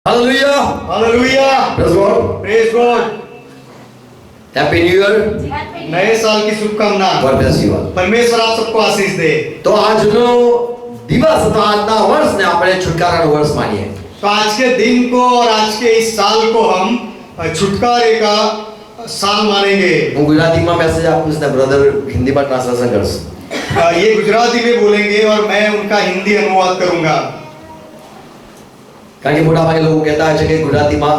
Hallelujah. Hallelujah, Praise God. Praise God. Happy New Year. नए साल की शुभकामना। God bless you all. परमेश्वर आप सबको आशीष दे। તો આજનો દિવસ અથવા આજના વર્ષને આપણે છુટકારાનું વર્ષ માનીએ. तो आज के दिन को और आज के इस साल को हम छुटकारे का साल मानेंगे। હું ગુજરાતીમાં મેસેજ આપીશ ને બ્રધર હિન્દીમાં ટ્રાન્સલેશન કરશે. ये गुजराती में बोलेंगे और मैं उनका हिंदी अनुवाद करूंगा। કારણ કે મોટાભાગે લોકો કહેતા હોય છે કે ગુજરાતીમાં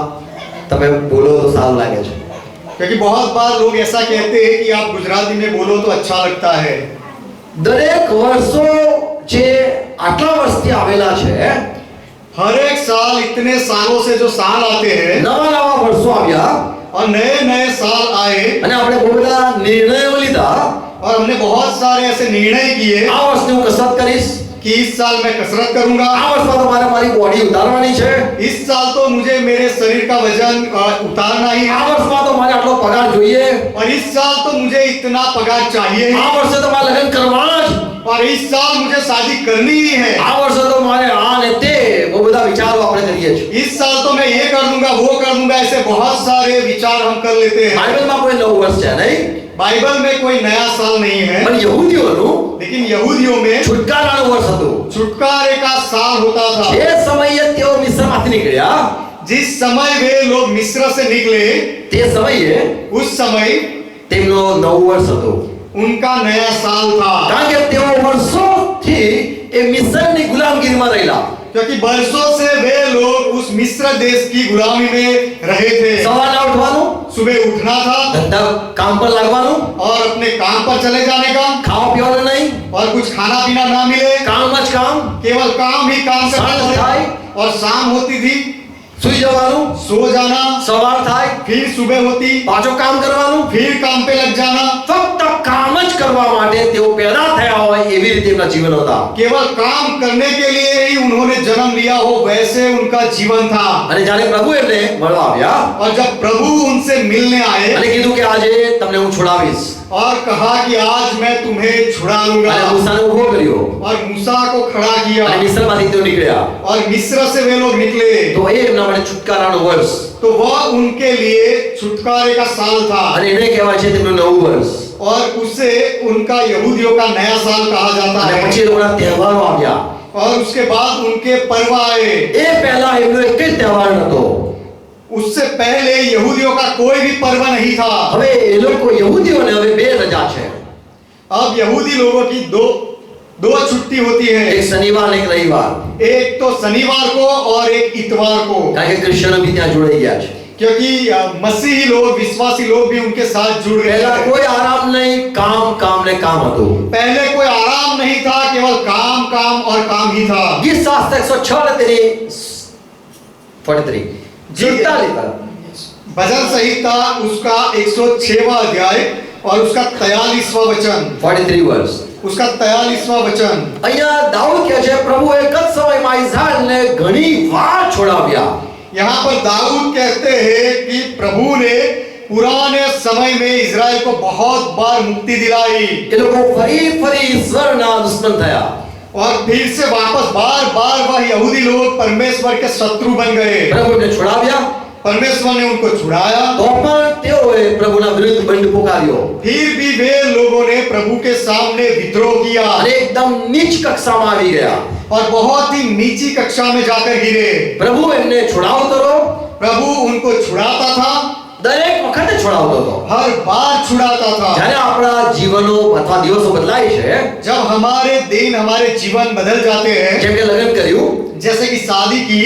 તમે બોલો તો સારું લાગે છે. क्योंकि बहुत बार लोग ऐसा कहते हैं कि आप गुजराती में बोलो तो अच्छा लगता है। દરેક વર્ષો જે આટલા વર્ષથી આવેલા છે, हर एक साल इतने सालों से जो साल आते हैं નવા નવા વર્ષો આવ્યા और नए नए साल आए અને આપણે બહુ બધા નિર્ણયો લીધા. और हमने बहुत सारे ऐसे निर्णय किए આ વર્ષે હું કસરત કરીશ, कि इस साल मैं कसरत करूंगा। આ વર્ષમાં તો મારે મારી બોડી ઉતારવાની છે, इस साल तो मुझे मेरे शरीर का वजन उतारना ही આ है વર્ષમાં તો મારે આટલો પગાર જોઈએ, और इस साल तो मुझे इतना पगार चाहिए આ ही વર્ષે તો મારે લગ્ન કરવાના જ, और इस साल मुझे शादी करनी ही है। આ વર્ષે તો મારે આ ને તે બહુ બધા વિચારો આપણે કરીએ છીએ. इस साल तो मैं ये कर दूंगा वो कर दूंगा, ऐसे बहुत सारे विचार हम कर लेते हैं। બાઇબલમાં કોઈ નવું વર્ષ છે નહીં, बाइबल में कोई नया साल नहीं है, પણ યહૂદીઓનું लेकिन यहूदियों में છુટકારાનું વર્ષ હતું. छुटकारे का साल होता था। જે સમયે તેઓ મિસ્રમાંથી નીકળ્યા जिस समय वे लोग मिस्र से निकले તે સમયે उस समय તેમનો નવું વર્ષ હતું. उनका नया साल था, કારણ કે તેઓ વર્ષોથી એ મિસ્રની ગુલામગીરીમાં રહેલા. क्योंकि बरसों से वे लोग उस मिस्र देश की गुलामी में रहे थे। સવારના ઉઠવાનું, सुबह उठना था ધંધા કામ પર લાગવાનું, और अपने काम पर चले जाने का ખાવા પીવાનું નહીં, और कुछ खाना पीना ना मिले, કામમાં જ કામ, केवल काम ही काम सांझ करना થાય, था। और शाम होती थी સુઈ જવાનું, सो जाना, સવાર થાય फिर सुबह होती પાછો કામ કરવાનું. फिर काम पे लग जाना। ફક્ત કામ જ કરવા માટે તેઓ પેદા થયા હોય એવી રીતે એમના જીવન હતા. केवल काम करने के लिए ही उन्होंने जन्म लिया हो वैसे उनका जीवन था। અને જ્યારે પ્રભુ એમને મળવા આવ્યા और जब प्रभु उनसे मिलने आए અને કીધું કે આજે તમને હું છોડાવીશ और कहा कि आज मैं तुम्हें छुड़ा लूंगा અને મૂસાને ઊભો કર્યો और मूसा को खड़ा किया અને મિસ્રમાંથી તેઓ નીકળ્યા, और मिस्र से वे लोग निकले, તો એ એમના માટે છુટકારાનું વર્ષ तो वह उनके लिए छुटकारे का साल था। અને એને કહેવાય છે તેમનું નવું વર્ષ. और उसे उनका यहूदियों का नया साल कहा जाता અને है। પછી એ લોકોના તહેવારો આવ્યા. और उसके बाद उनके पर्व आए। એ પહેલા એમનો એક જ તહેવાર નહોતો. उससे पहले यहूदियों का कोई भी पर्व नहीं था। હવે એ લોકો યહૂદીઓને હવે બે રજા છે, अब यहूदी लोगों की दो छुट्टी होती है, એક શનિવાર અને એક રવિવાર. एक तो शनिवार को और एक इतवार को, કારણ કે ક્રિશ્ચનો બી ત્યાં જોડાઈ ગયા છે. क्योंकि मसीही लोग विश्वासी लोग भी उनके साथ जुड़ गए પહેલા थे। કોઈ આરામ નહીં, કામ કામ ને કામ હતું. पहले कोई आराम नहीं था, केवल काम काम और काम ही था। ગીત શાસ્ત્ર 106 ને તેની 43 44 भजन संहिता उसका 106वां अध्याय और उसका 43वां वचन, 43 વર્ષ. उसका 43वां वचन। અહીંયા દાઉદ કહે છે પ્રભુએ એક જ સમયમાં ઇઝરાયલને ઘણી વાર છોડાવ્યા. यहाँ पर दाऊद कहते हैं कि प्रभु ने पुराने समय में इजराइल को बहुत बार मुक्ति दिलाई એ લોકો ફરી ફરી ઈશ્વરના દુશ્મન થયા. और फिर से वापस बार बार वह यहूदी लोग परमेश्वर के शत्रु बन गए। પ્રભુ એમને છોડાવ્યા, परमेश्वर ने उनको छुड़ाया, તો પણ તેઓએ પ્રભુના વિરુદ્ધ બંધ પુકાર્યો फिर भी वे लोगों ने प्रभु के सामने विद्रोह किया અને એકદમ નીચ કક્ષામાં આવી ગયા. और बहुत ही नीची कक्षा में जाकर गिरे। પ્રભુ એમને છોડાવતો રહો, प्रभु उनको छुड़ाता था, દરેક વખતે છોડાવતો હતો. हर बार छुड़ाता था। જ્યારે આપણા જીવનો અથવા દિવસો બદલાય છે, जब हमारे दिन हमारे जीवन बदल जाते हैं, જેમ કે લગ્ન કર્યું जैसे कि शादी की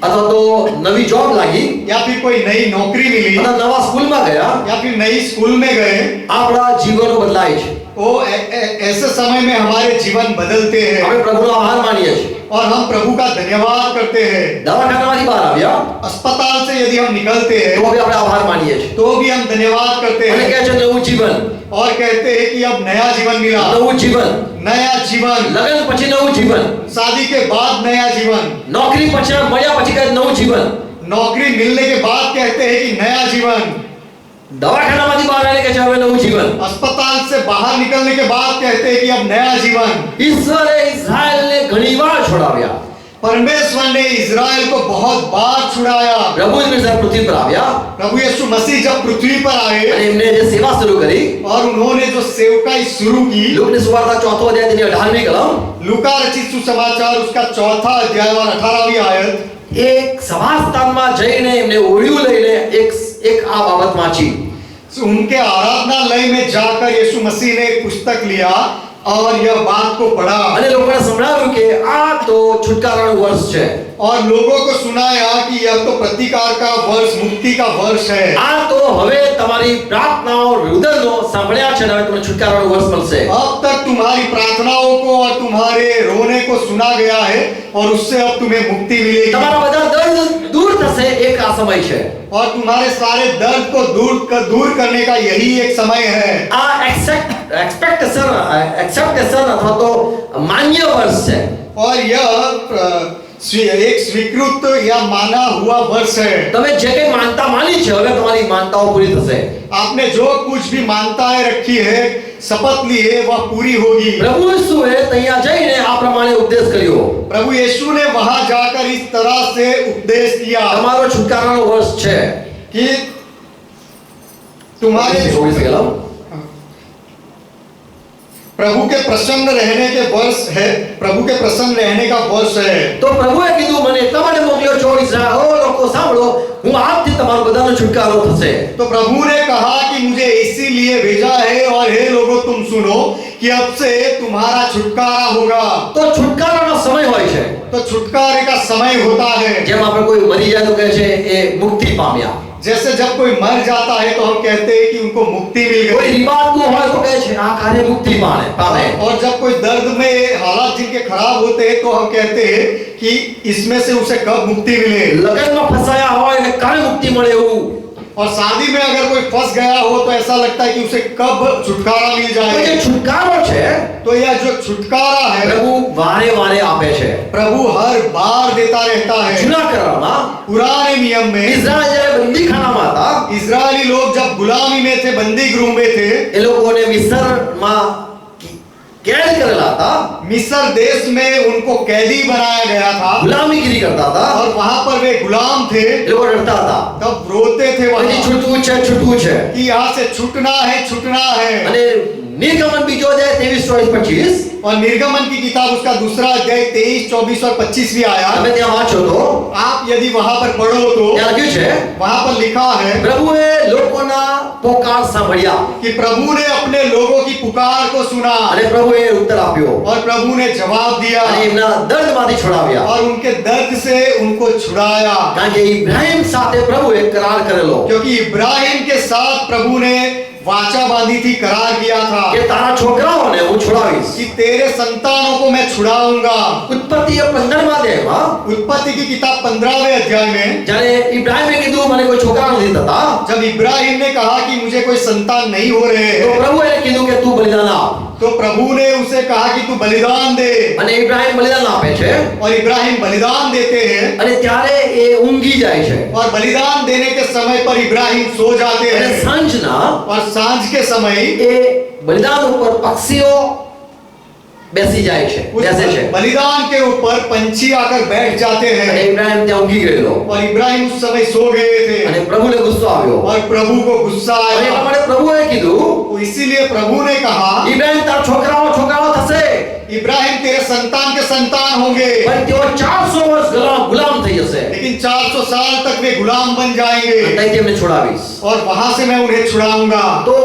અથવા તો નવી જોબ લાગી या फिर कोई नई नौकरी मिली અથવા નવા સ્કૂલમાં ગયા, या फिर नई स्कूल में गए, આપણા જીવનો બદલાય છે. वो ऐसे समय में हमारे जीवन बदलते हैं આપણે પ્રભુનો આભાર માનીએ છીએ. और हम प्रभु का धन्यवाद करते हैं। દવાખાનામાંથી બહાર આવ્યા अस्पताल से यदि हम निकलते તો हैं બી આપણે આભાર માનીએ છીએ तो भी हम धन्यवाद करते અને हैं કહે છે નવું જીવન, और कहते हैं कि अब नया जीवन मिला, નવું જીવન, नया जीवन, લગ્ન પછી નવું જીવન, शादी के बाद नया जीवन, નોકરી પછી મળ્યા પછી કહે નવું જીવન, नौकरी मिलने के बाद कहते हैं कि नया जीवन, દવાખાનામાંથી બહાર આવીને કહે છે હવે નવું જીવન. अस्पताल से बाहर निकलने के बाद कहते हैं कि अब नया जीवन। ઈશ્વરે ઇઝરાયલને ઘણીવાર છોડાવ્યા. परमेश्वर ने इज़राइल को बहुत बार छुड़ाया। પ્રભુ ઈશ્વર પૃથ્વી પર આવ્યા प्रभु यीशु मसीह जब पृथ्वी पर आए અને એમને જે સેવા શરૂ કરી और उन्होंने जो सेवकाई शुरू की, લૂકની સુવાર્તા 4થો અધ્યાય તેની 18મી કલમ लूका रचित सुसमाचार उसका 4था अध्याय और 18वीं आयत, એક સભાસ્થાનમાં જઈને એમને ઓળિયું લઈને એક આ બાબત વાંચી उनके आराधनालय में जाकर यीशु मसीह ने एक पुस्तक लिया और यह बात को पढ़ा અને લોકોને સંભળાવ્યું કે આ તો છુટકારાનું વર્ષ છે और लोगों को सुनाया कि यह तो प्रतिकार का वर्ष, मुक्ति का वर्ष है। આ તો હવે તમારી પ્રાર્થનાઓ રુદનનો સાંભળ્યા છે ને હવે તમને છુટકારાનું વર્ષ મળશે अब तक तुम्हारी प्रार्थनाओं को और तुम्हारे रोने को सुना गया है और उससे अब तुम्हें मुक्ति मिलेगी તમારા બધા દર્દ દૂર થશે એક આ સમય છે और तुम्हारे सारे दर्द को दूर करने का यही एक समय है। આ एक्सेप्टेशन अथवा तो मान्य वर्ष है और यह एक स्वीकृत या माना हुआ वर्ष है। તમે જે કંઈ માનતા માની છે હવે તમારી માનતાઓ પૂરી થશે आपने जो कुछ भी मान्यताएं रखी है, शपथ ली है, वह पूरी होगी। પ્રભુ ઈસુએ ત્યાં જઈને આ પ્રમાણે ઉપદેશ કર્યો प्रभु यीशु ने वहां जाकर इस तरह से उपदेश किया તમારો છુટકારાનો વર્ષ છે कि तुम्हारे 24 કલમ प्रभु के प्रसन्न रहने के वर्ष है, प्रभु के प्रसन्न रहने का वर्ष है। તો પ્રભુએ કીધું મને એટલા માટે મોકલ્યો છો ઇઝરાયલ ઓ લોકો સાંભળો હું આજથી તમારો બધાનો છુટકારો થશે तो प्रभु ने कहा कि मुझे इसीलिए भेजा है और हे लोगों तुम सुनो कि अब से तुम्हारा छुटकारा होगा। તો છુટકારાનો સમય હોય છે तो छुटकारे का समय होता है। જેમ આપણે કોઈ મરી જાય તો કહે છે એ મુક્તિ પામ્યા जैसे जब कोई मर जाता है तो हम कहते हैं कि उनको मुक्ति मिल કોઈ गई। રીબાતું હોય તો કહે છે આ કાર્ય મુક્તિ પામે और जब कोई दर्द में हालात जिनके खराब होते हैं तो हम कहते हैं कि इसमें से उसे कब मुक्ति मिले। લગ્નમાં ફસાયા હોય ને કાલે મુક્તિ મળે એવું और शादी में अगर कोई फंस गया हो तो ऐसा लगता है कि उसे कब छुटकारा मिल તો જે जाए। છુટકારો છે तो यह जो छुटकारा है પ્રભુ વારે વારે આપે છે प्रभु हर बार देता रहता है। જૂના કરારમાં पुराने नियम में ઇઝરાયલ જ્યારે બંદીખાનામાં હતા इजरायली लोग जब गुलामी में थे, बंदी गृह में थे, એ લોકોને મિસ્રમાં कैद करेला था मिस्र देश में उनको कैदी बनाया गया था गुलामीगिरी करता था और वहां पर वे गुलाम थे। એ લોકો ડરતા હતા तब रोते थे હજી वहां છૂટવું છે कि यहाँ से छूटना है, छूटना है। અને निर्गमन बीजो अध्याय 23-24 और निर्गमन की किताब उसका दूसरा अध्याय 23, 24 और 25 भी आया। તમે ત્યાં વાંચો તો आप यदि वहां पर पढ़ो तो ત્યાં લખ્યું છે वहां पर लिखा है પ્રભુએ લોકોના પોકાર સાંભળ્યા कि प्रभु ने अपने लोगों की पुकार को सुना અને પ્રભુએ ઉત્તર આપ્યો और प्रभु ने जवाब दिया અને એમના દર્દમાંથી છોડાવ્યા और उनके दर्द से उनको छुड़ाया। કારણ કે ઇબ્રાહીમ સાથે પ્રભુએ કરાર કરેલો क्योंकि इब्राहिम के साथ प्रभु ने वाचा बांधी थी, करार किया था કે તારા છોકરાઓને હું છોડાવીશ कि तेरे संतानों को मैं छुड़ाऊंगा। ઉત્પત્તિ 15મા અધ્યાયમાં उत्पत्ति की किताब 15वें अध्याय में જ્યારે ઇબ્રાહીમે કીધું મને કોઈ છોકરા નથી થતા जब इब्राहिम ने कहा कि मुझे कोई संतान नहीं हो रहे તો हैं પ્રભુએ કીધું કે તું બલિદાન આપ तो प्रभु ने उसे कहा कि तू बलिदान दे અને ઇબ્રાહીમ બલિદાન આપે છે और इब्राहिम बलिदान देते हैं અને ત્યારે એ ઊંઘી જાય છે और बलिदान देने के समय पर इब्राहिम सो जाते અને हैं સાંજના और सांझ के समय એ બલિદાન ઉપર પક્ષીઓ બેસી જાય છે उस બેસે છે बलिदान के ऊपर पंछी आकर बैठ जाते અને हैं ઇબ્રાહીમ ત્યાં ઊંઘી ગયેલો और इब्राहिम उस समय सो गए थे અને પ્રભુને ગુસ્સો આવ્યો और प्रभु को गुस्सा અને એટલા आया। માટે પ્રભુએ કીધું तो इसीलिए प्रभु ने कहा ઇબ્રાહીમ તારા છોકરાઓ થશે इब्राहिम तेरे संतान के संतान होंगे પણ તેઓ 400 વર્ષ ગુલામ થઈ જશે लेकिन 400 साल तक वे गुलाम बन जाएंगे ત્યાંથી એમને છોડાવીશ और वहां से मैं उन्हें छुड़ाऊंगा। તો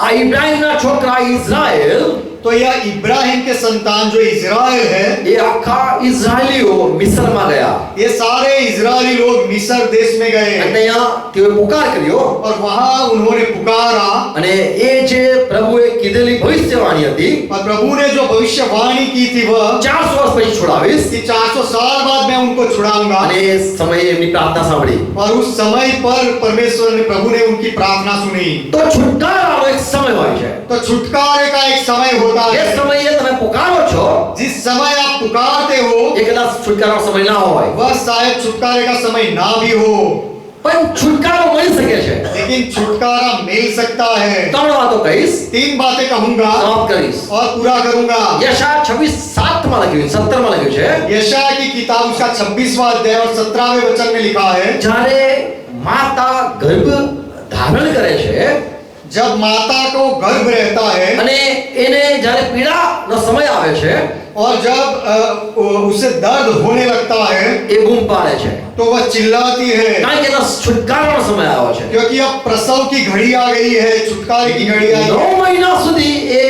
આ ઇબ્રાહીમના છોકરા ઇઝરાયલ तो यह इब्राहिम के संतान जो इजराइल है, એ આખા ઇઝરાયલીઓ મિસ્રમાં ગયા ये सारे इजरायली लोग मिस्र देश में અને गए ત્યાં તેઓએ પુકાર કર્યો और वहां उन्होंने पुकारा અને એ જે પ્રભુએ કીધેલી ભવિષ્યવાણી હતી और प्रभु ने जो भविष्यवाणी की थी वह 400 વર્ષ પછી છોડાવીશ कि 400 साल बाद मैं उनको छुड़ाऊंगा। અને એ સમયે એમની પ્રાર્થના સાંભળી और उस समय पर परमेश्वर ने, प्रभु ने उनकी प्रार्थना सुनी। તો છુટકારાનો એક સમય હોય છે तो छुटकारे का एक समय होता એ है। સમયે તમે પુકારો છો जिस समय आप पुकारते हो એ કદાચ છુટકારાનો સમય ના હોય वह शायद छुटकारे का समय ना भी हो। પણ છુટકારો મળી શકે છે. लेकिन छुटकारा मिल सकता है. 3 વાતો કહીશ, 3 बातें कहूंगा સમાપ્ત કરીશ. और पूरा करूंगा. યશાયા 26:7 માં લખ્યું, 17 માં લખ્યું છે, यशायाह की किताब उसका 26वां अध्याय और 17वें वचन में लिखा है, જ્યારે માતા ગર્ભ ધારણ કરે છે जब माता को गर्भ रहता है અને એને જ્યારે પીડાનો સમય આવે છે, और जब उसे दर्द होने लगता है એ બૂમ પાડે છે, तो वह चिल्लाती है, કારણ કે એનો છુટકારાનો સમય આવ્યો છે. क्योंकि अब प्रसव की घड़ी आ गई है, छुटकारे की घड़ी आई 9 है. મહિના સુધી એ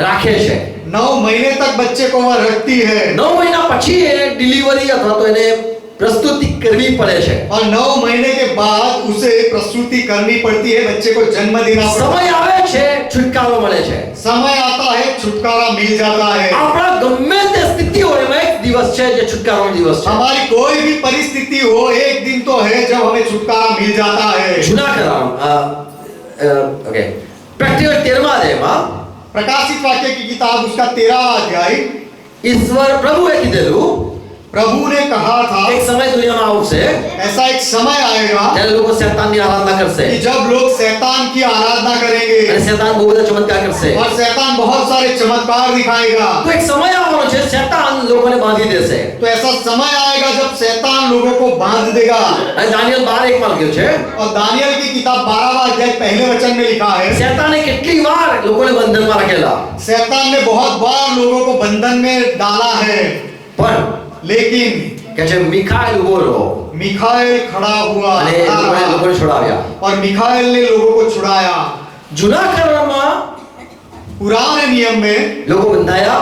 રાખે છે. 9 महीने तक बच्चे को वह रखती है 9 મહિના પછી એને ડિલિવરી અથવા તો એને પ્રસ્તુતિ કરવી પડે છે. और 9 महीने के बाद उसे प्रसूति करनी पड़ती है, बच्चे को जन्म देना पड़ता સમય है. આવે છે, છુટકારો મળે છે. समय आता है, छुटकारा मिल जाता है. આપણા ગમે તે સ્થિતિ હોય એમાં એક દિવસ છે જે છુટકારાનો દિવસ છે. हमारी कोई भी परिस्थिति हो, एक दिन तो है जब हमें छुटकारा मिल जाता है. જૂના કરાર ઓકે પ્રેક્ટિકલ 13મા અધ્યાયમાં प्रकाशित वाक्य की किताब उसका 13वां अध्याय, ઈશ્વર પ્રભુએ કીધેલું प्रभु ने कहा था એક સમય દુનિયામાં આવશે ऐसा एक समय आएगा જ્યારે લોકો શૈતાનની આરાધના કરશે कि जब लोग शैतान की आराधना करेंगे અને શૈતાન બહુ બધા ચમત્કાર કરશે. और शैतान बहुत सारे चमत्कार दिखाएगा. તો એક સમય આવવાનો છે શૈતાન લોકોને બાંધી દેશે. तो ऐसा समय आएगा जब शैतान लोगों को बांध देगा. અને દાનિયેલ 12:1 માં લખ્યું છે और दानियल की किताब 12वां अध्याय पहले वचन में लिखा है, શૈતાને કેટલી વાર લોકોને બંધનમાં રાખેલા, शैतान ने बहुत बार लोगों को बंधन में डाला है. પણ लेकिन કે છે મિખાએલ ઉભો રહ્યો मिखाएल खड़ा हुआ અને લોકોને છોડાવ્યા. और मिखाएल ने लोगों को छुड़ाया. જૂના કરારમાં पुराने नियम में લોકો બંધાયા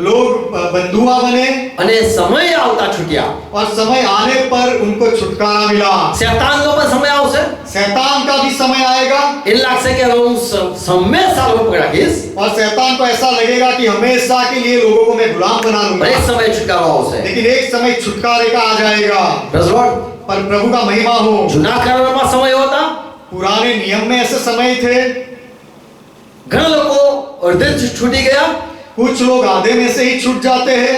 लोग बंधुआ बने અને સમય આવતા છૂટ્યા. और समय आने पर उनको छुटकारा मिला. શૈતાનનો પણ સમય આવશે, शैतान का भी समय आएगा એને લાગશે કે હવે હું હંમેશા લોકો પકડાકીશ, और शैतान को ऐसा लगेगा कि हमेशा के लिए लोगों को मैं गुलाम बना પણ लूंगा. એક સમય છુટકારો આવશે. लेकिन एक समय छुटकारे का आ जाएगा. Praise Lord. पर प्रभु का महिमा हो. જૂના કરારમાં સમય હોતા, पुराने नियम में ऐसे समय थे, ઘણા લોકો અડધે જ છૂટી ગયા, कुछ लोग आधे में से ही छूट जाते हैं,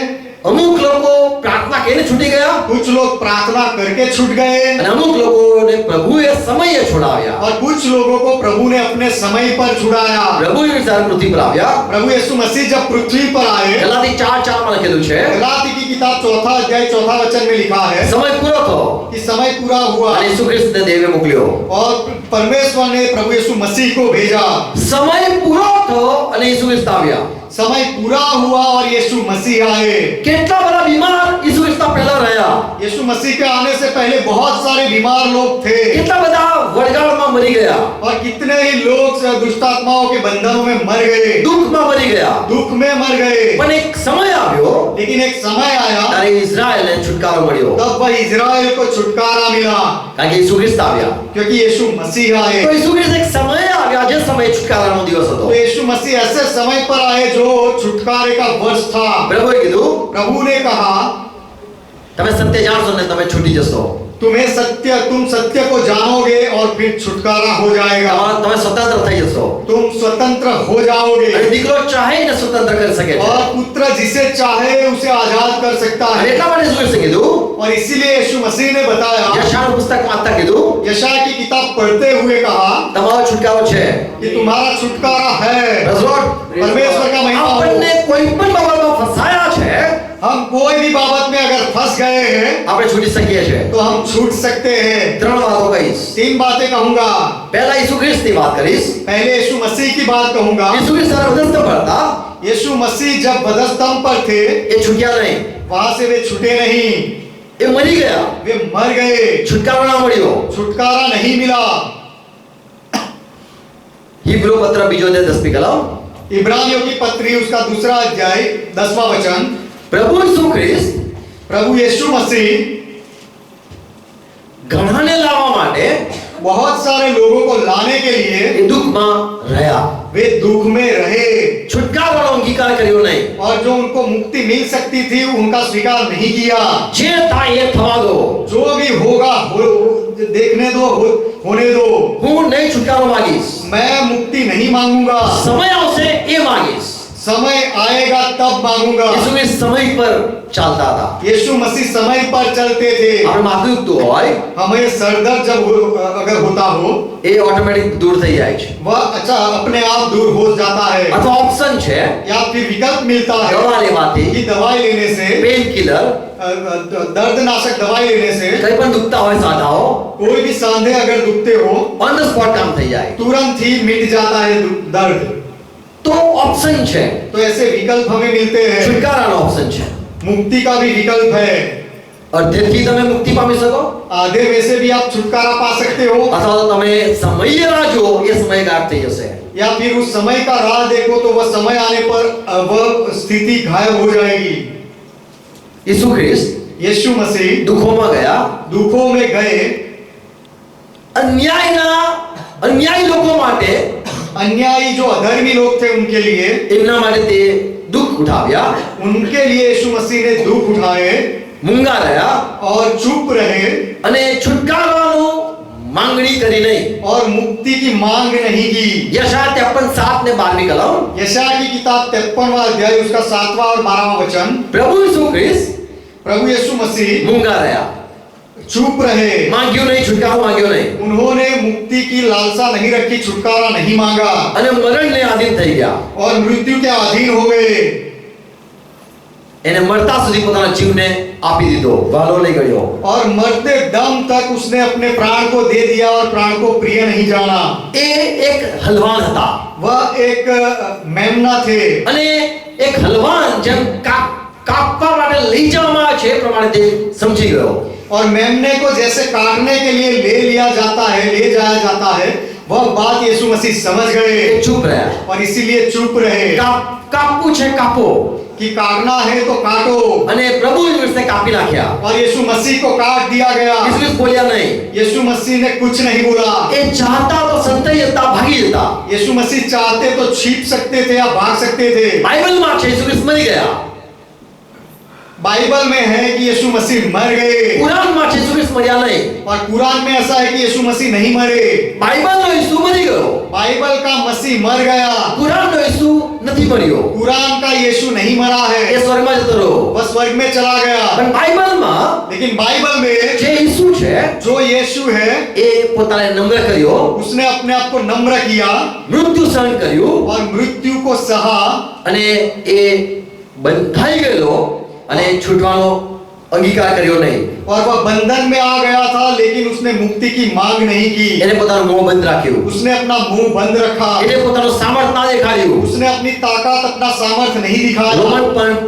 અમુક લોકો પ્રાર્થના કરીને છૂટી ગયા कुछ लोग प्रार्थना करके छूट गए અને અમુક લોકોને પ્રભુએ સમયે છોડાવ્યા. और कुछ लोगों को प्रभु ने अपने समय पर छुड़ाया. પ્રભુ વિચાર પૃથ્વી પર આવ્યા. प्रभु यीशु मसीह जब पृथ्वी पर आए, ગલાતી 4:4 માં લખેલું છે गलाती की किताब 4वां अध्याय 4वां वचन में लिखा है સમય પૂરો થયો कि समय पूरा हुआ અને ઈસુ ખ્રિસ્તને દેવે મોકલ્યો. और परमेश्वर ने प्रभु यीशु मसीह को भेजा. સમય પૂરો થયો અને ઈસુ ખ્રિસ્ત આવ્યા. समय पूरा हुआ और यीशु मसीह आए. કેટલા બધા બીમાર ઈસુ ખ્રિસ્ત પહેલા રહ્યા, यीशु मसीह के आने से पहले बहुत सारे बीमार लोग थे કેટલા બધા વડગાડમાં મરી ગયા, और कितने ही लोग दुष्टात्माओं के बंधनों में मर गए, દુઃખમાં મરી ગયા. दुख में मर गए. પણ એક સમય આવ્યો लेकिन एक समय आया ત્યારે ઇઝરાયલને છુટકારો મળ્યો, तब वह इजराइल को छुटकारा मिला, કારણ કે ઈસુ ખ્રિસ્ત આવ્યા. क्योंकि यीशु मसीह आए. તો ઈસુ ખ્રિસ્ત એક સમય આવ્યા જે સમય છુટકારાનો દિવસ હતો. तो यीशु मसीह ऐसे समय पर आए जो छुटकारे का वर्ष था. પ્રભુએ કીધું प्रभु ने कहा, તમે સત્ય જાણશો ને તમે છૂટી જશો, तुम सत्य को जानोगे और फिर छुटकारा हो जाएगा. તમે સ્વતંત્ર થઈ જશો. तुम स्वतंत्र हो जाओगे અને દીકરો ચાહે ને સ્વતંત્ર કરી શકે છે. और पुत्र जिसे चाहे उसे आजाद कर सकता અને है. એટલા માટે ઈસુ ખ્રિસ્તે કીધું, और इसीलिए यीशु मसीह ने बताया, યશાયાનું પુસ્તક વાંચતા કીધું यशायाह की किताब पढ़ते हुए कहा તમારો છુટકારો છે. कि तुम्हारा छुटकारा है. Praise Lord. परमेश्वर का महिमा हो. આપણને કોઈ પણ બાબતમાં ફસાયા છે, हम कोई भी बाबत में अगर फंस गए हैं આપણે છૂટી શકીએ છીએ. तो हम छूट सकते हैं. 3 વાતો કહીશ. 3 बातें कहूंगा. પહેલા ઈસુ ખ્રિસ્તની વાત કરીશ. पहले यीशु मसीह की बात कहूंगा. ઈસુ ખ્રિસ્ત સર્વસ્થ પર હતા, यीशु मसीह जब वधस्तंभ पर थे, એ છૂટ્યા નહીં, वहां से वे छूटे नहीं, એ મરી ગયા, वे मर गए, છુટકારો ના મળ્યો. छुटकारा नहीं मिला. હિબ્रू પત્ર 2 અધ્યાય 10મી કલમ. इब्रानियों की पत्री उसका 2 अध्याय 10वां वचन. પ્રભુ ઈસુ ખ્રિસ્ત प्रभु यीशु मसीह ઘણાને લાવવા માટે बहुत सारे लोगों को लाने के लिए એ દુઃખમાં રહ્યા. वे दुख में रहे છુટકારાનો અંગીકાર કર્યો નહીં. और जो उनको मुक्ति मिल सकती थी उनका स्वीकार नहीं किया. જે થાય એ થવા દો, जो भी होगा देखने दो, होने दो. હું નહીં છુટકારો માંગીશ, मैं मुक्ति नहीं मांगूंगा. સમય આવશે એ માંગીશ. समय आएगा तब मांगूंगा। यीशु इस समय पर ચાલતા હતા। यीशु मसीह समय पर चलते थे। આપણે માથું દુખતું હોય हमें सरदर्द जब अगर होता हो, એ ઓટોમેટિક દૂર થઈ જાય છે, वह अच्छा अपने आप दूर हो जाता है। અથવા ઓપ્શન છે या फिर विकल्प मिलता है દવા લેવાથી, कि दवाई लेने से, પેન કિલર, दर्दनाशक दवाई लेने से કઈ પણ દુખતા હોય સાંધાઓ, कोई भी सांधे अगर दुखते हो ઓન ધ સ્પોટ કામ થઈ જાય। तुरंत ही मिट जाता है दर्द। તો ઓપ્શન છે, तो ऐसे विकल्प हमें मिलते हैं। છુટકારાનો ઓપ્શન છે। मुक्ति का भी विकल्प है। અડધેથી તમે મુક્તિ પામી શકો, आधे में से भी आप छुटकारा पा सकते हो, અથવા તો તમે સમય રાહ જુઓ, એ સમય ગાયબ થઈ જશે। या फिर उस समय का राह देखो तो वह समय आने पर वह स्थिति गायब हो जाएगी। ઈસુ ખ્રિસ્ત यीशु मसीह દુઃખોમાં ગયા, दुखों में गए। અન્યાયી લોકો માટે, अन्यायी जो अधर्मी लोग थे उनके लिए, એમના માટે તે દુઃખ ઉઠાવ્યા, उनके लिए यीशु मसीह ने दुख उठाए મૂંગા રહ્યા और चुप रहे અને છુટકારાનું માંગણી કરી નહીં। और मुक्ति की मांग नहीं की। यशाया 53:7 ने 12वीं कलम, यशाया की किताब 53वां अध्याय उसका 7वां और 12वां वचन। પ્રભુ ઈસુ ખ્રિસ્ત प्रभु यीशु मसीह મૂંગા રહ્યા, चुप रहे, માંગ્યું નહીં, છુટકારો માંગ્યો નહીં, उन्होंने मुक्ति की लालसा नहीं रखी, छुटकारा नहीं मांगा અને મરણને આધીન થઈ ગયા। और मृत्यु के अधीन हो गए। એને મરતા સુધી પોતાના જીવને આપી દીધો, વાલો લઈ ગયો। और मरते दम तक उसने अपने प्राण को दे दिया और प्राण को प्रिय नहीं जाना। એ એક હલવાન હતા, वह एक मेमना थे અને એક હલવાન જેમ કાપવા માટે લઈ જવામાં આવે છે એ પ્રમાણે તે સમજી ગયો। और मेमने को जैसे काटने के लिए ले लिया जाता है, ले जाया जाता है, वह बात यीशु मसीह समझ એ गए ચૂપ રહ્યા। और इसीलिए चुप रहे કાપવું છે કાપો, कि काटना है तो काटो। અને પ્રભુ ઈસુને કાપી નાખ્યા। और यीशु मसीह को काट दिया गया। ઈસુ બોલ્યા નહીં, यीशु मसीह ने कुछ नहीं बोला। એ ચાહતા તો સંતાઈ જતા, ભાગી જતા। यीशु मसीह चाहते तो छीप सकते थे या भाग सकते थे। બાઇબલમાં છે ઈસુ ખ્રિસ્ત મરી ગયા, बाइबल में है कि यीशु मसीह मर गए કુરાનમાં છે ઈસુ ખ્રિસ્ત મર્યા નહીં। और कुरान में ऐसा है कि यीशु मसीह नहीं मरे। બાઇબલનો ઈસુ મરી ગયો, बाइबल का मसीह मर गया, કુરાનનો ઈસુ નથી મર્યો, कुरान का यीशु नहीं मरा એ है, સ્વર્ગમાં જતો રહ્યો। वह स्वर्ग में चला गया। પણ બાઇબલમાં लेकिन बाइबल में જે ઈસુ છે जो यीशु है એ પોતાને નમ્ર કર્યો, उसने अपने आप को नम्र किया મૃત્યુ સહન કર્યું, और मृत्यु को सहा અને એ બંધાઈ ગયેલો અને છૂટવાનો અંગીકાર કર્યો નહીં। और वह बंधन में आ गया था, लेकिन उसने मुक्ति की मांग नहीं की। એને પોતાનું મોં બંધ રાખ્યું, उसने अपना मुंह बंद रखा, એને પોતાનું સામર્થ ના દેખાડ્યું। उसने अपनी ताकत अपना सामर्थ्य नहीं दिखाया। રોમન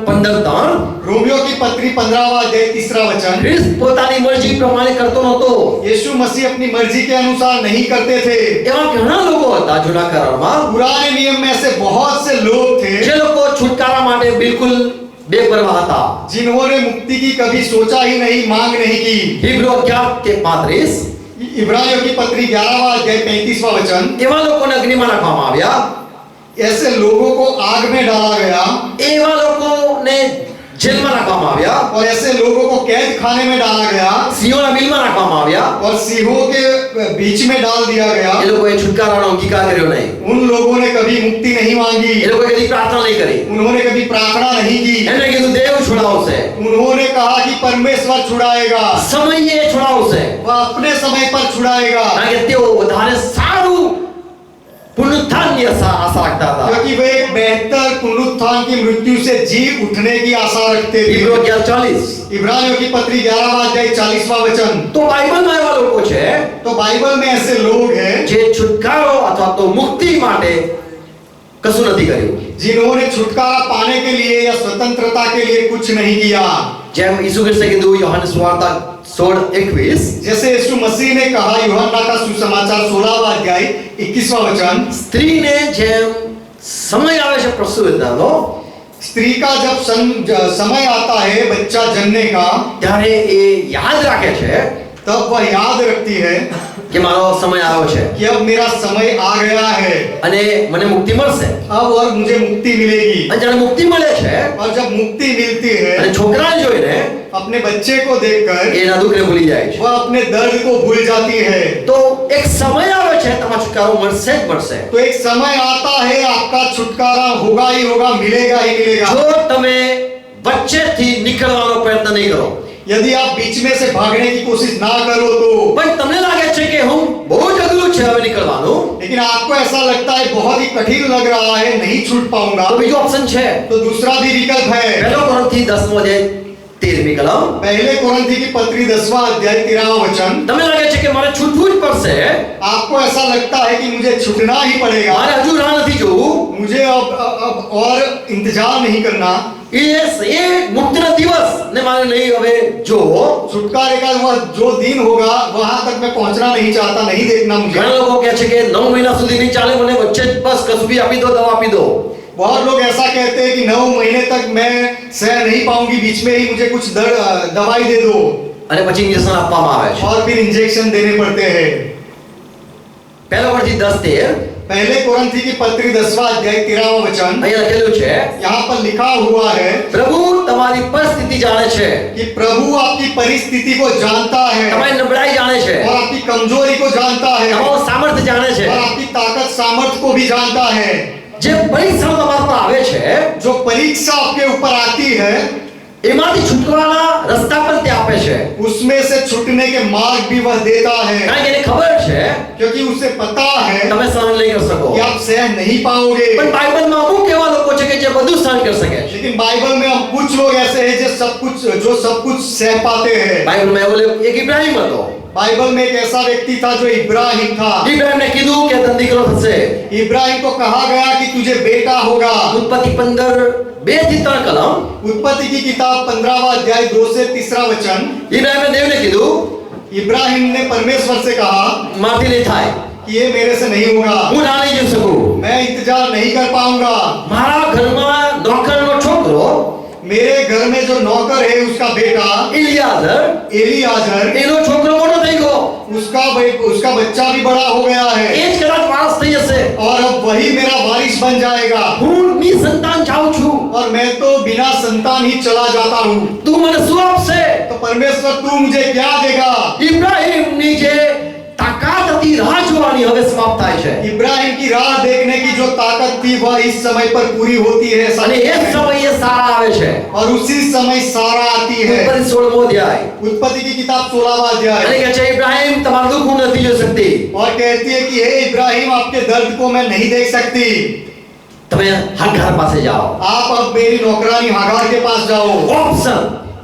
15:3, रोमियो की पत्री 15वां अध्याय 3रा वचन। ખ્રિસ્ત પોતાની મરજી પ્રમાણે કરતો નહોતો। यीशु मसीह अपनी मर्जी के अनुसार नहीं करते थे। એવા ઘણા લોકો હતા જૂના કરારમાં, पुराने नियम में ऐसे बहुत से लोग थे જે લોકો છુટકારા માટે બિલકુલ બેપરવાહ હતા। जिन्होंने मुक्ति की कभी सोचा ही नहीं, मांग नहीं की। હિબ્रू 11:35, इब्रानियों की पत्री 11वां अध्याय 35वां वचन। એવા લોકોને અગ્નિમાં નાખવામાં આવ્યા, ऐसे लोगों को आग में डाला गया એવા લોકોને જેલમાં નાખવામાં આવ્યા, और ऐसे लोगों को कैद खाने में डाला गया સિંહોના બિલમાં નાખવામાં આવ્યા। और सिंहों के बीच में डाल दिया गया। એ લોકોએ છુટકારાનો અંગીકાર કર્યો નહીં, उन लोगों ने कभी मुक्ति नहीं मांगी, એ લોકોએ કદી પ્રાર્થના નહીં કરી। उन्होंने कभी प्रार्थना नहीं की। એમણે કીધું દેવ છોડાવશે, उन्होंने कहा कि परमेश्वर छुड़ाएगा, સમયે છોડાવશે, वह अपने समय पर छुड़ाएगा, કારણ કે તેઓ વધારે સારું પુનરુત્થાનની આશા રાખતા હતા। क्योंकि वे एक बेहतर पुनरुत्थान की मृत्यु से जी उठने की आशा रखते હિબ્रू थे। 11:40, इब्रानियों की पत्री 11वां अध्याय 40वां वचन। તો બાઇબલમાં એવા લોકો છે तो बाइबल में ऐसे लोग हैं જે છુટકારો અથવા તો મુક્તિ માટે કશું નથી કર્યું। जिन्होंने छुटकारा पाने के लिए या स्वतंत्रता के लिए कुछ नहीं किया। જેમ ઈસુ ખ્રિસ્તે કીધું યોહાન સુવાર્તા 16:21, जैसे यीशु मसीह ने कहा यूहन्ना का सुसमाचार 16वां अध्याय 21वां वचन। સ્ત્રીને જેમ સમય આવે છે પ્રસૂતિનો, स्त्री का जब समय आता है बच्चा जन्मने का, ત્યારે એ યાદ રાખે છે तब वह याद रखती है કે મારો સમય આવ્યો છે कि अब मेरा समय आ गया है, અને મને મુક્તિ મળશે. अब और मुझे मुक्ति मिलेगी। અને જ્યારે મુક્તિ મળે છે और जब मुक्ति मिलती અને है, છોકરાને જોઈને अपने बच्चे को देखकर એ એના દુઃખને ભૂલી જાય છે. वह अपने दर्द को भूल जाती है। તો એક સમય આવે છે તમારો છુટકારો મળશે જ મળશે. तो एक समय आता है, आपका छुटकारा होगा ही होगा, मिलेगा ही मिलेगा। જો તમે વચ્ચેથી નીકળવાનો પ્રયત્ન નહીં કરો, यदि आप बीच में से भागने की कोशिश ना करो तो, પણ તમને લાગે છે કે હું બહુ જ અઘરું છે હવે નીકળવાનું, लेकिन आपको ऐसा लगता है बहुत ही कठिन लग रहा है, नहीं छूट पाऊंगा, તો બીજો ઓપ્શન છે. तो दूसरा भी विकल्प है। પહેલો કોરિન્થી 10મો અધ્યાય 13મી કલમ. पहले कोरिन्थी की पत्री 10वां अध्याय 13वां वचन। તમને લાગે છે કે મારે છૂટવું જ પડશે, आपको ऐसा लगता है कि मुझे छूटना ही पड़ेगा, મારે હજુ રાહ નથી જોવું, मुझे अब और इंतजार नहीं करना। એ મુક્તિનો દિવસ ને મારે નહીં હવે જોવો. छुटकारे का वह जो दिन होगा वहां तक मैं पहुंचना नहीं चाहता, नहीं देखना मुझे। ઘણા લોકો કહે છે કે 9 મહિના સુધી નહીં ચાલે, મને વચ્ચે જ બસ કશું બી આપી દો, દવા આપી દો. बहुत लोग ऐसा कहते हैं कि 9 महीने तक मैं सह नहीं पाऊंगी, बीच में ही मुझे कुछ दवाई दे दो, અને પછી ઇન્જેક્શન આપવામાં આવે છે. और फिर इंजेक्शन देने पड़ते हैं। પહેલો કોરિન્થી 10:13 पहले कोरिन्थी की पत्री 10वां अध्याय 13वां वचन। અહીંયા લખેલું છે, यहाँ पर लिखा हुआ है પ્રભુ તમારી પરિસ્થિતિ જાણે છે, कि प्रभु आपकी परिस्थिति को जानता है, તમારી નબળાઈ જાણે છે, और आपकी कमजोरी को जानता है, તમારું સામર્થ્ય જાણે છે. और आपकी ताकत सामर्थ्य को भी जानता है। જે પરીક્ષણ તમારા પર આવે છે जो परीक्षा आपके ऊपर आती है, એમાંથી છૂટવાના રસ્તા પણ તે આપે છે. उसमें से छूटने के मार्ग भी वह देता है, કારણ કે એને ખબર છે क्योंकि उसे पता है તમે સહન નહીં કરી શકો. कि आप सह नहीं पाओगे। પણ બાઇબલમાં અમુક એવા લોકો છે કે જે બધું સહન કરી શકે છે. लेकिन बाइबल में हम कुछ लोग ऐसे हैं जो सब कुछ सह पाते हैं। બાઇબલમાં એવું એક ઇબ્રાહીમ હતો. बाइबल में एक ऐसा व्यक्ति था जो इब्राहिम था। ઇબ્રાહીમને કીધું કે તને દીકરો થશે. इब्राहिम को कहा गया कि तुझे बेटा होगा। ઉત્પત્તિ 15:2-3 કલમ. उत्पत्ति की किताब 15वां अध्याय 2 से 3 वचन। ઇબ્રાહીમે દેવને કીધું इब्राहिम ने परमेश्वर से कहा મારથી નહીં થાય, कि ये मेरे से नहीं होगा, હું ના નહીં જઈ શકું. मैं इंतजार नहीं कर पाऊंगा। મારા ઘરમાં નોકરનો છોકરો मेरे घर में जो नौकर है उसका बेटा ઇલિયાઝર, एलियाजर, એનો છોકરો મોટો થઈ ગયો, उसका बच्चा भी बड़ा हो गया है, એ જ કદાચ વારસ થઈ જશે. और अब वही मेरा वारिस बन जाएगा, હું નિસંતાન જાઉં છું, और मैं तो बिना संतान ही चला जाता हूँ। તું મને શું આપશે? तो परमेश्वर तू मुझे क्या देगा? ઇબ્રાહીમની જે તાકાત હતી રાહ જોવાની હવે સમાપ્ત થાય છે. इब्राहिम की राह देखने की जो ताकत थी वह इस समय पर पूरी होती है, અને એ જ સમયે સારા આવે છે. और उसी समय सारा आती है। ઉત્પત્તિ 16મો અધ્યાય. उत्पत्ति की किताब 16वां અને अध्याय, કહે છે ઇબ્રાહીમ તમારું દુઃખ હું નથી જોઈ શકતી, और कहती है कि हे इब्राहिम आपके दर्द को मैं नहीं देख सकती, તમે હાગાર પાસે જાઓ. आप अब मेरी नौकरानी हागार के पास जाओ। ઓપ્શન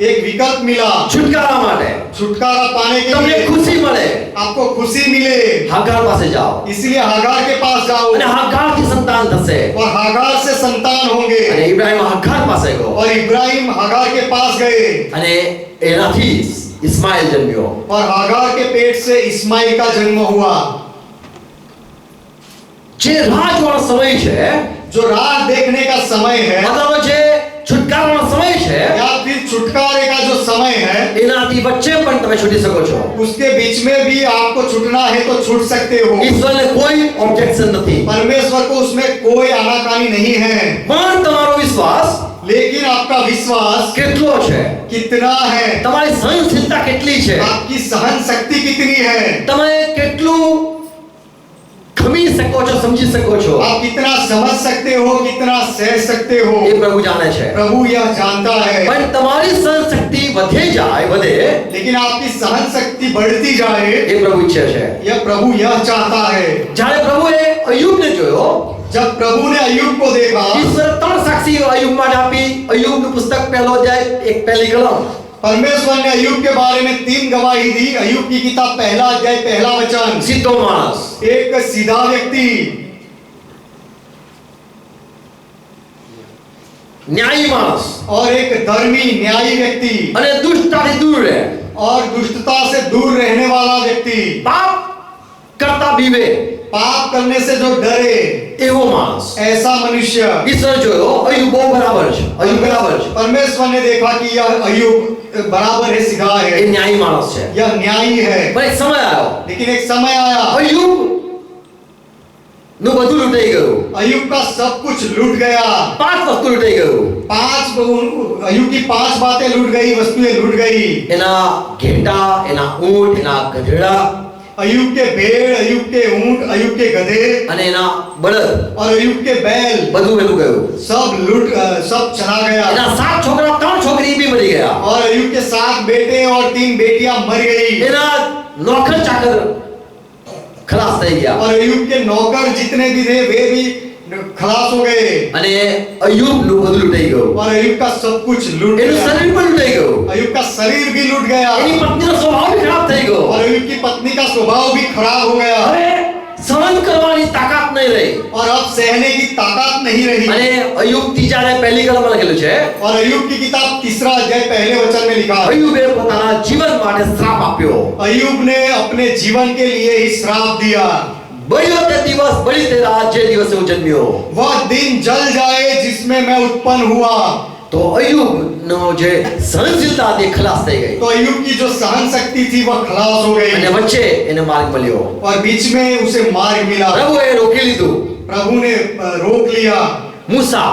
एक विकल्प मिला છુટકારા માટે, छुटकारा पाने के તમને लिए, ખુશી મળે, आपको खुशी मिले, હાગાર પાસે જાઓ. इसलिए हागार के पास जाओ, અને હાગારથી સંતાન થશે. और हागार से संतान होंगे। અને ઇબ્રાહીમ હાગાર પાસે ગયો और इब्राहिम हागार के पास गए, અને એનાથી ઇસ્માઇલ જન્મ્યો. और हागार के पेट से इस्माइल का जन्म हुआ। જે રાહ જોવાનો સમય છે, जो राह देखने का समय है, મતલબ જે છુટકારાનો સમય છે, या फिर छुटकारे का जो समय है, એનાથી વચ્ચે પણ તમે છૂટી શકો છો. उसके बीच में भी आपको छूटना है तो छूट सकते हो। ઈશ્વરને કોઈ ઓબ્જેક્શન નથી, परमेश्वर को उसमें कोई आनाकानी नहीं है, પણ તમારો વિશ્વાસ लेकिन आपका विश्वास કેટલો છે, कितना है, તમારી સહનશીલતા કેટલી છે, आपकी सहन शक्ति कितनी है, તમે કેટલું ખમી શકો છો, સમજી શકો છો, आप कितना समझ सकते हो, कितना सह सकते हो, એ પ્રભુ જાણે છે. प्रभु यह जानता है। પણ તમારી સહનશક્તિ વધે વધે लेकिन आपकी सहन शक्ति बढ़ती जाए, એ પ્રભુ ઈચ્છે છે. यह प्रभु यह चाहता है। જ્યારે પ્રભુએ અય્યુબને જોયો, जब प्रभु ने अय्यूब को देखा, ઈશ્વર 3 સાક્ષી અય્યુબ માટે આપી. અય્યુબનું પુસ્તક પહેલો અધ્યાય 1 કલમ. परमेश्वर ने अय्यूब के बारे में 3 गवाही दी। अय्यूब की किताब 1 अध्याय 1 वचन। સીધો માણસ, एक सीधा व्यक्ति, ન્યાયી માણસ, और एक धर्मी न्यायी व्यक्ति, અને દુષ્ટતાથી દૂર રહે. और दुष्टता से दूर रहने वाला व्यक्ति। પાપ કરતા બીવે पाप करने से जो डरे, એવો માણસ ऐसा मनुष्य। ઈશ્વર જોયો અયુબ બહુ બરાબર છે, અયુબ બરાબર છે, परमेश्वर ने देखा कि यह अय्यूब बराबर है, सीधा એ है, ન્યાયી માણસ છે। यह न्यायी है। પણ એક સમય આવ્યો लेकिन एक समय आया, અયુબ નું બધું લૂંટાઈ ગયું, अय्यूब का सब कुछ लूट गया। 5 વસ્તુ લૂંટાઈ ગયું। अय्यूब की 5 बातें लूट गई, वस्तुएं लूट गई। એના ઘેટા, એના ઊંટ, એના ગધેડા अय्यूब के भेड़, अय्यूब के ऊंट, अय्यूब के गधे અને એના બળદ और अय्यूब के बैल બધું એનું ગયું। सब चला गया। એના 7 છોકરા 3 છોકરી બી મરી ગયા। और अय्यूब के 7 बेटे और 3 बेटियां मर गई। એના નોકર ચાકર ખલાસ થઈ ગયા। और अय्यूब के नौकर जितने भी थे वे भी खलास हो गए। અને અયુબ નું બધું લૂંટાઈ ગયું। और अय्यूब का सब कुछ लूट એનું गया। શરીર પણ લૂંટાઈ ગયું। अय्यूब का शरीर भी लूट गया। એની પત્નીનો સ્વભાવ બી ખરાબ થઈ ગયો। और अय्यूब की पत्नी का स्वभाव भी खराब हो गया। હવે સહન કરવાની તાકાત નહીં રહી। और अब सहने की ताकत नहीं रही। અને અયુબ ત્રીજાને પહેલી કલમમાં લખેલું છે, और अय्यूब की किताब 3 अध्याय पहले वचन में लिखा, અયુબે પોતાના જીવન માટે શ્રાપ આપ્યો। अय्यूब ने अपने जीवन के लिए ही श्राप दिया। બળ્યો તે દિવસ, બળી તે રાત જે દિવસે હું જન્મ્યો। वह दिन जल जाए जिसमें मैं उत्पन्न हुआ। તો અયુબ નો જે સહનશીલતા હતી એ ખલાસ થઈ ગઈ। तो अय्यूब की जो सहन शक्ति थी वह खलास हो અને गई। વચ્ચે એને માર્ગ મળ્યો। और बीच में उसे मार्ग मिला। પ્રભુએ રોકી લીધું। प्रभु ने रोक लिया। મૂસા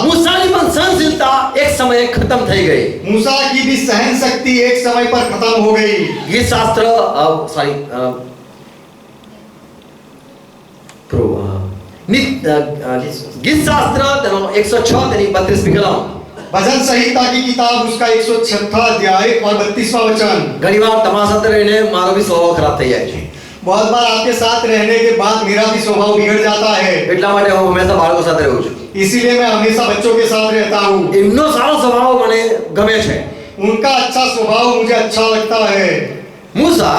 મૂસાની પણ સહનશીલતા એક સમયે ખતમ થઈ ગઈ। मूसा की भी सहन शक्ति एक समय पर खत्म हो गई। ગીત શાસ્ત્ર સોરી ગીત શાસ્ત્ર તેનો 106 તેની 32મી કલમ। भजन संहिता की किताब उसका 106 अध्याय और 32वां वचन। ઘણીવાર તમારા સાથે રહીને મારો બી સ્વભાવ ખરાબ થઈ જાય છે। बहुत बार आपके साथ रहने के बाद मेरा भी स्वभाव बिगड़ जाता है। એટલા માટે હું હંમેશા બાળકો સાથે રહું છું। इसीलिए मैं हमेशा बच्चों के साथ रहता हूँ। એમનો સારો સ્વભાવ મને ગમે છે। उनका अच्छा स्वभाव मुझे अच्छा लगता है। મૂસા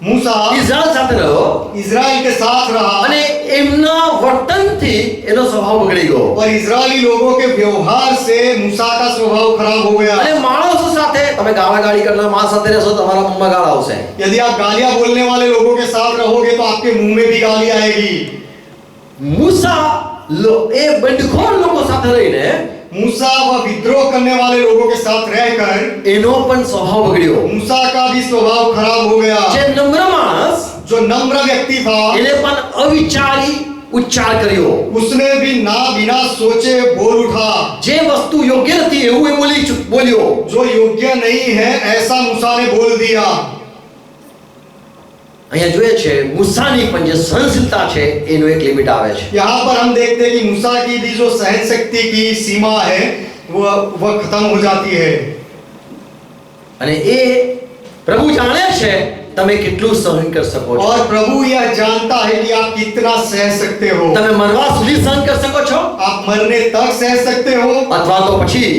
मूसा ઇઝરાયલ સાથે રહ્યો इजराइल के साथ रहा અને એમના વર્તનથી એનો સ્વભાવ બગડી ગયો। और इजरायली लोगों के व्यवहार से मूसा का स्वभाव खराब हो गया। અને માણસો સાથે તમે ગાળાગાળી કરનાર માણસ સાથે રહેશો તમારા મુખમાં ગાળ આવશે। यदि आप गालियां बोलने वाले लोगों के साथ रहोगे तो आपके मुंह में भी गाली आएगी। મૂસા એ બંધખોર લોકો સાથે રહીને मूसा व विद्रोह करने वाले लोगों के साथ रहकर એનો પણ સ્વભાવ બગડ્યો। मूसा का भी स्वभाव खराब हो गया। જે નમ્ર માણસ जो नम्र व्यक्ति था એને પણ અવિચારી ઉચ્ચાર કર્યો। उसने भी ना बिना सोचे बोल उठा। જે વસ્તુ યોગ્ય નથી એવું એ બોલ્યો। जो योग्य नहीं है ऐसा मूसा ने बोल दिया। અહીંયા જોઈએ છે મૂસાની પણ જે સહનશીલતા છે એનો એક લિમિટ આવે છે। यहाँ पर हम देखते हैं कि मूसा की भी जो सहन शक्ति की सीमा है वह खत्म हो जाती है। અને એ પ્રભુ જાણે છે તમે કેટલું સહન કરી શકો છો। और प्रभु यह जानता है कि आप कितना सह सकते हो। તમે મરવા સુધી સહન કરી શકો છો आप मरने तक सह सकते हो અથવા તો પછી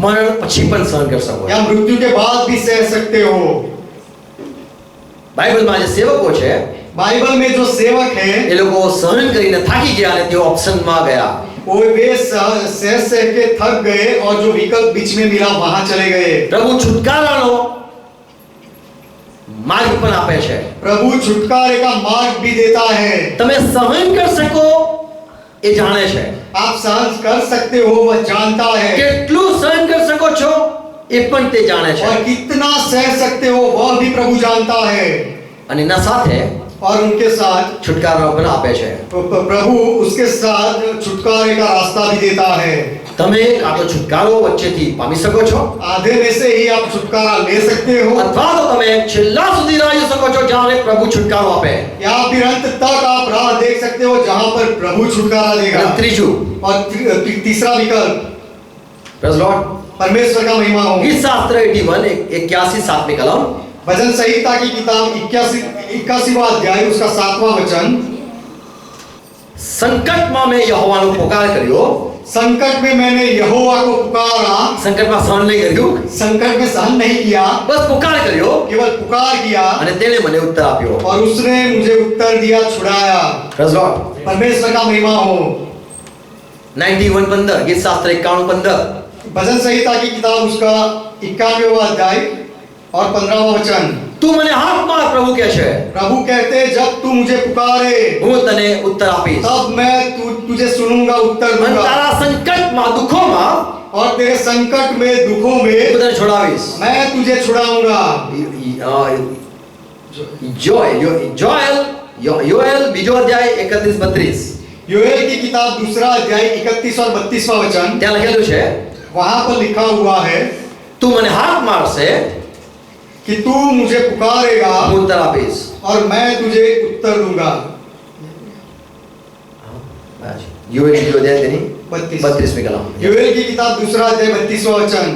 મરણ પછી પણ સહન કરી શકો છો। या मृत्यु के बाद भी सह सकते हो। બાઇબલમાં જે સેવકો છે बाइबल में जो सेवक है એ લોકો સહન કરીને થાકી ગયા અને તેઓ ઓપ્શનમાં ગયા। वो वे सह के थक गए और जो विकल्प बीच में मिला वहां चले गए। પ્રભુ છુટકારાનો માર્ગ પણ આપે છે। प्रभु छुटकारे का मार्ग भी देता है। તમે સહન કરી શકો એ જાણે છે। आप सहन कर सकते हो वह जानता है। કેટલું સહન કરી શકો છો એ પણ તે જાણે છે। और कितना सह सकते हो वह भी प्रभु जानता है। અને એના સાથે और उनके साथ છુટકારો પણ આપે છે। प्रभु उसके साथ छुटकारे का रास्ता भी देता है। તમે કાં તો છુટકારો વચ્ચેથી પામી શકો છો आधे में से ही आप छुटकारा ले सकते हो અથવા તો તમે છેલ્લા સુધી રહી શકો છો જ્યારે પ્રભુ છુટકારો આપે। या फिर अंत तक आप राह देख सकते हो जहां पर प्रभु छुटकारा देगा। અને ત્રીજું और तीसरा विकल्प પ્રેઝ લॉर्ड परमेश्वर का महिमा हो। ગીત શાસ્ત્ર 81 81 7મી કલમ। भजन संहिता की किताब 81वां अध्याय उसका 7वां वचन। સંકટમાં મેં યહોવાનો પોકાર કર્યો। संकट में मैंने यहोवा को पुकारा। સંકટમાં સહન નહીં કર્યું, संकट में सहन नहीं किया, બસ પોકાર કર્યો केवल पुकार किया અને તેણે મને ઉત્તર આપ્યો। और उसने मुझे उत्तर दिया, छुड़ाया। પ્રેઝ લॉर्ડ परमेश्वर का महिमा हो। 91:15 ગીત શાસ્ત્ર 51:15। भजन संहिता की किताब उसका 91वां अध्याय और 15वां वचन। તું મને હાથ માર, પ્રભુ કહે છે, प्रभु कहते जब तू मुझे पुकारे હું તને ઉત્તર આપીશ तब मैं तुझे सुनूंगा, उत्तर અને दूंगा, તારા સંકટમાં દુઃખોમાં और तेरे संकट में दुखों હું में તને છોડાવીશ. मैं तुझे छुड़ाऊंगा। યોએલ બીજો અધ્યાય 31-32 योएल की किताब दूसरा अध्याय 31 और 32वां वचन। ત્યાં લખેલું છે, वहां पर लिखा हुआ है તું મને હાથ મારશે, कि तू मुझे पुकारेगा હું ઉત્તર આપીશ. और मैं तुझे उत्तर दूंगा। યોએલ બીજો અધ્યાય તેની 32 32મી કલમ. योएल की किताब दूसरा अध्याय 32वां वचन।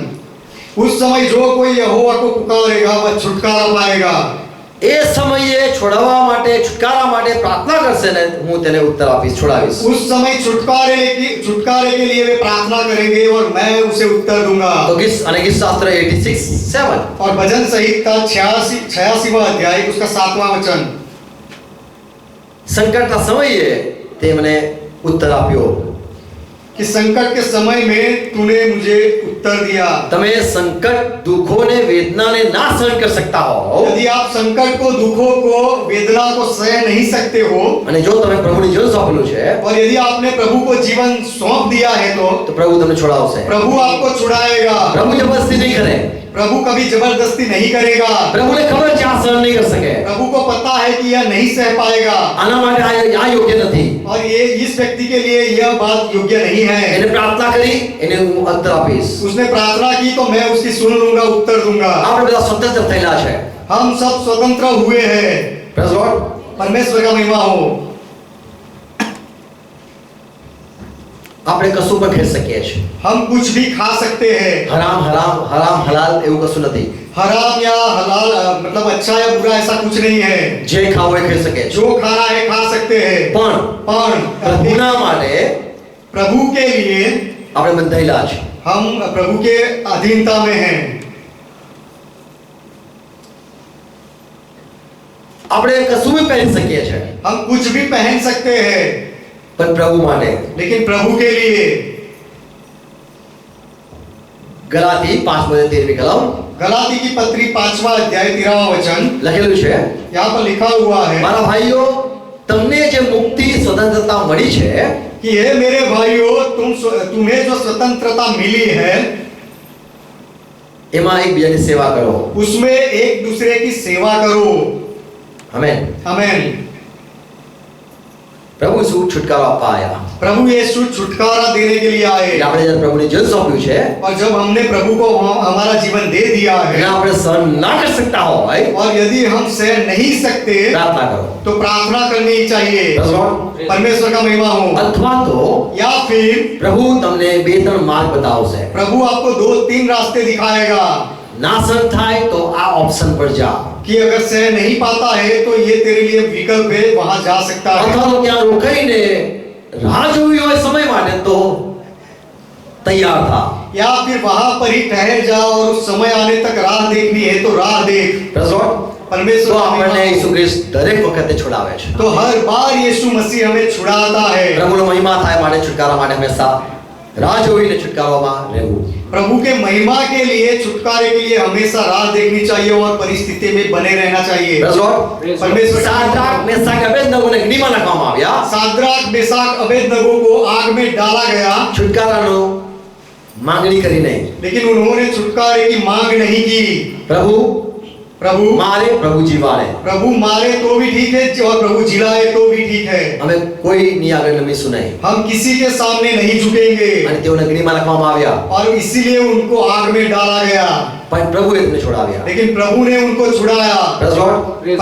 उस समय जो कोई यहोवा को पुकारेगा वह छुटकारा पाएगा। એ સમયે છોડાવવા માટે, છુટકારા માટે પ્રાર્થના કરશે ને, હું તેને ઉત્તર આપીશ, છોડાવીશ. उस समय छुटकारे के लिए वे प्रार्थना करेंगे और मैं उसे उत्तर दूंगा। તો ગીત શાસ્ત્ર 86:7 और भजन संहिता 86वां अध्याय उसका 7वां वचन। સંકટના સમયે તે મને ઉત્તર આપ્યો. कि संकट के समय में तूने मुझे उत्तर दिया। તમે સંકટ, દુઃખોને, વેદનાને ના સહન કરી શકતા હો यदि आप संकट को, दुखों को, वेदना को सह नहीं सकते हो અને જો તમે પ્રભુની જીવન સોંપેલું છે और यदि आपने प्रभु को जीवन सौंप दिया है तो તો પ્રભુ તમને છોડાવશે. प्रभु आपको छुड़ाएगा। પ્રભુ જબરદસ્તી નહીં કરે. प्रभु कभी जबरदस्ती नहीं करेगा। પ્રભુને ખબર છે આ સહન નહીં કરી શકે, प्रभु को पता है कि यह नहीं सह पाएगा આના માટે આ યોગ્ય નથી. और ये इस व्यक्ति के लिए यह बात योग्य नहीं है। એને પ્રાર્થના કરી, એને હું ઉત્તર આપીશ. उसने प्रार्थना की तो मैं उसकी सुन लूंगा, उत्तर दूंगा। આપણે બધા સ્વતંત્ર થયેલા છે. हम सब स्वतंत्र हुए हैं। Praise God. परमेश्वर का महिमा हो। આપણે કશું પણ ખાઈ શકીએ છીએ. हम कुछ भी खा सकते हैं। હરામ હલાલ એવું કશું નથી. हराम या हलाल मतलब अच्छा या बुरा ऐसा कुछ नहीं है। જે ખાવું એ ખાઈ શકે છે. जो खाना है खा सकते हैं। પણ પ્રભુના માટે प्रभु के लिए આપણે બંધાયેલા છે. हम प्रभु के अधीनता में हैं। આપણે કશું બી પહેરી શકીએ છીએ, हम कुछ भी पहन सकते हैं પણ પ્રભુ માટે. लेकिन प्रभु के लिए ગલાતી 5:13મી કલમ गलाती की पत्री 5वां अध्याय 13वां वचन લખેલું છે, यहाँ पर लिखा हुआ है મારા ભાઈઓ, તમને જે મુક્તિ, સ્વતંત્રતા મળી છે कि हे मेरे भाइयों, तुम्हें जो स्वतंत्रता मिली है એમાં એકબીજાની સેવા કરો. उसमें एक दूसरे की सेवा करो। આમેન. आमेन। પ્રભુ શું છુટકારો આપવા આયા. प्रभु यीशु छुटकारा देने के लिए आए આપણે જ્યારે પ્રભુની જીવન સોંપ્યું છે, और जब हमने प्रभु को हमारा जीवन दे दिया અને है આપણે સહન ના કરી શકતા હોય और यदि हम सह नहीं सकते પ્રાર્થના કરો. तो प्रार्थना करनी चाहिए। Praise God. परमेश्वर का महिमा हो। અથવા તો या फिर પ્રભુ તમને 2-3 માર્ગ બતાવશે. प्रभु आपको 2-3 रास्ते दिखाएगा ના સહન થાય તો આ ઓપ્શન પર જા. कि अगर सह नहीं पाता है तो ये तेरे लिए विकल्प है, वहां जा सकता है। અથવા તો ત્યાં રોકાઈને રાહ જોવી હોય સમય માટે તો તૈયાર થા. या फिर वहां पर ही ठहर जा और उस समय आने तक राह देखनी है तो राह देख। Praise God. परमेश्वर તો का આપણને महिमा ઈસુ हो। ખ્રિસ્ત દરેક વખતે છોડાવે છે. तो हर बार यीशु मसीह हमें छुड़ाता है। પ્રભુનો મહિમા થાય માટે, છુટકારા માટે હંમેશા રાહ જોઈને છુટકારામાં રહેવું. प्रभु के महिमा के लिए, छुटकारे के लिए हमेशा राह देखनी चाहिए और परिस्थिति में बने रहना चाहिए। Praise God. परमेश्वर का સાદ્રાક, મેસાક, અબેદનગોને અગ્નિમાં નાખવામાં આવ્યા. साद्राक, मेसाक, अबेदनगो को आग में डाला गया, છુટકારાનો માંગણી કરી નહીં. लेकिन उन्होंने छुटकारे की मांग नहीं की। પ્રભુ प्रभु મારે, પ્રભુ જીવાડે. प्रभु मारे तो भी ठीक है और प्रभु जिलाए तो भी ठीक है। અમે કોઈની આગળ નમીશું નહીં. हम किसी के सामने नहीं झुकेंगे અને તેઓને અગ્નિમાં નાખવામાં આવ્યા, और इसीलिए उनको आग में डाला गया, પણ પ્રભુએ તેમને છોડાવ્યા. लेकिन प्रभु ने उनको छुड़ाया। Praise God.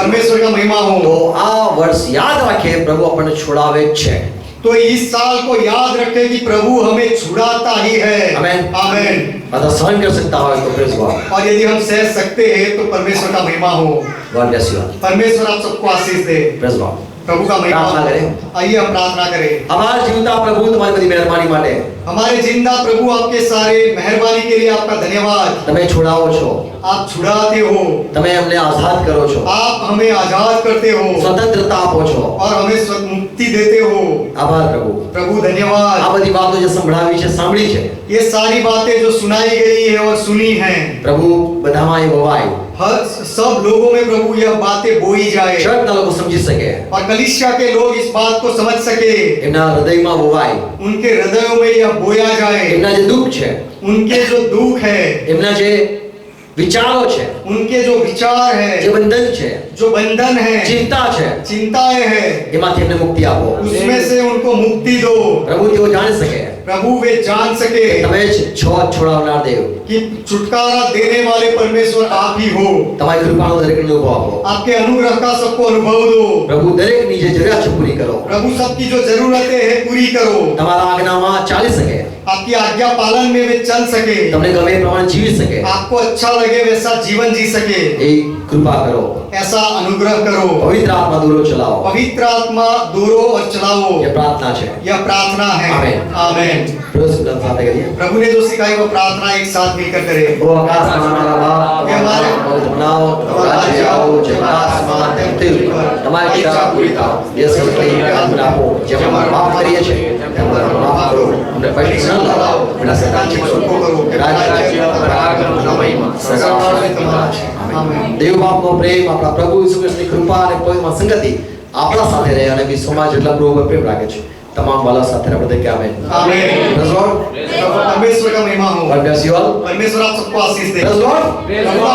परमेश्वर का महिमा તો हो। આ વર્ષ યાદ રાખે, પ્રભુ આપણને છોડાવે જ છે. तो इस साल को याद रखें कि प्रभु हमें छुड़ाता ही है। आमेन। आमेन। બધા સહન કરી શકતા હોય તો પ્રેઝ ગોડ. और यदि हम सह सकते हैं तो परमेश्वर का महिमा हो। God bless you. परमेश्वर आप सबको आशीष दे। Praise God. प्रभु का महिमा प्रार्थना हो। करें। आइए हम प्रार्थना करें। આભાર જીવતા પ્રભુ, તમારી બધી મહેરબાની માટે. हमारे जिंदा प्रभु आपके सारे मेहरबानी के लिए आपका धन्यवाद। તમે છોડાવો છો, आप छुड़ाते हो, તમે અમને આઝાદ કરો છો, आप हमें आजाद करते हो સ્વતંત્રતા આપો છો। और हमें मुक्ति देते हो। આભાર પ્રભુ। प्रभु धन्यवाद। આ બધી વાતો જે સંભળાવી છે, સાંભળી છે, ये सारी बातें जो सुनाई गई है और सुनी हैं, પ્રભુ બધામાં એ વવાય, हर सब लोगों में प्रभु यह बातें बोई जाए ચર્ચના લોકો સમજી શકે, और कलीसिया के लोग इस बात को समझ सके, એમના હૃદયમાં વવાય, उनके हृदयों में यह बोया जाए, એમના જે દુઃખ છે, उनके जो दुख है, એમના જે વિચારો છે, उनके जो विचार है, જે બંધન છે, जो बंधन है, ચિંતા છે, चिंताएं है, એમાંથી એમને મુક્તિ આપો। उसमें से उनको मुक्ति दो। પ્રભુ તેઓ જાણી શકે प्रभु वे जान सके તમે જ છો છોડાવનાર દેવ। कि छुटकारा देने वाले परमेश्वर आप ही हो। તમારી કૃપાનો દરેકને અનુભવ આપો। आपके अनुग्रह का सबको अनुभव दो। પ્રભુ દરેકની જે જરૂરિયાત છે પૂરી કરો। प्रभु सबकी जो जरूरतें हैं पूरी करो। તમારા આજ્ઞામાં ચાલી શકે, आपकी आज्ञा पालन में वे चल सके, તમને ગમે એ પ્રમાણે જીવી શકે, आपको अच्छा लगे वैसा जीवन जी सके, એ કૃપા કરો। ऐसा अनुग्रह करो। પવિત્ર આત્મા દૂરો ચલાવો। पवित्र आत्मा दूरो और चलाओ। એ પ્રાર્થના છે। यह प्रार्थना है। आमीन। आमीन। રોજ સાથે કરીએ। प्रभु ने जो सिखाई वो प्रार्थना एक साथ मिलकर करे। ओ आकाशમાં અમારા બાપ, કે અમારે પવિત્ર બનાવો, તમારું રાજ્ય આવો, જેમ આકાશમાં તેમ પૃથ્વી પર તમારી ઈચ્છા પૂરી થાઓ। દેશ કઈ આજ્ઞા આપો, જેમ અમે માફ કરીએ છીએ તેમ અમારું માફ કરો। અમને પરીક્ષા ન લાવો, પણ સદાચિત સુખો કરો। રાજ્ય પરાક્રમ અને મહિમા સદા તમારા છે। આમીન। દેવ બાપનો પ્રેમ, આપણા પ્રભુ ઈસુ ખ્રિસ્તની કૃપા અને પવિત્ર સંગતિ આપણા સાથે રહે અને વિશ્વમાં જેટલા પ્રભુ પર પ્રેમ રાખે છે તમામ વાલા સાથે આપણે કે આમેન। आमीन। Praise Lord. परमेश्वर का महिमा हो। God bless you all. परमेश्वर आप सबको आशीष दे। Praise Lord. प्रभु